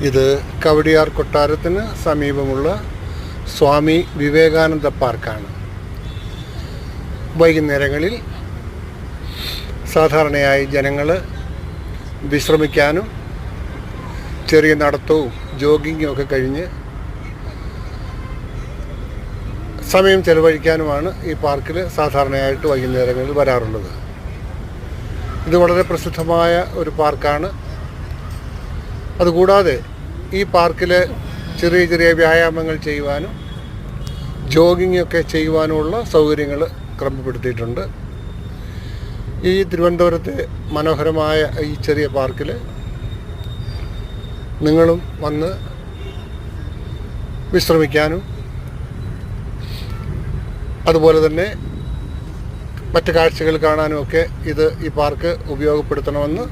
ഇത് കവടിയാർ കൊട്ടാരത്തിന് സമീപമുള്ള സ്വാമി വിവേകാനന്ദ പാർക്കാണ്. വൈകുന്നേരങ്ങളിൽ സാധാരണയായി ജനങ്ങൾ വിശ്രമിക്കാനും ചെറിയ നടത്തവും ജോഗിങ്ങും ഒക്കെ കഴിഞ്ഞ് സമയം ചെലവഴിക്കാനുമാണ് ഈ പാർക്കിൽ സാധാരണയായിട്ട് വൈകുന്നേരങ്ങളിൽ വരാറുള്ളത്. ഇത് വളരെ പ്രസിദ്ധമായ ഒരു പാർക്കാണ്. അതുകൂടാതെ ഈ പാർക്കിൽ ചെറിയ ചെറിയ വ്യായാമങ്ങൾ ചെയ്യുവാനും ജോഗിങ് ഒക്കെ ചെയ്യുവാനുമുള്ള സൗകര്യങ്ങൾ ക്രമപ്പെടുത്തിയിട്ടുണ്ട്. ഈ തിരുവനന്തപുരത്തെ മനോഹരമായ ഈ ചെറിയ പാർക്കിൽ നിങ്ങളും വന്ന് വിശ്രമിക്കാനും അതുപോലെ തന്നെ മറ്റ് കാഴ്ചകൾ കാണാനുമൊക്കെ ഈ പാർക്ക് ഉപയോഗപ്പെടുത്തണമെന്ന്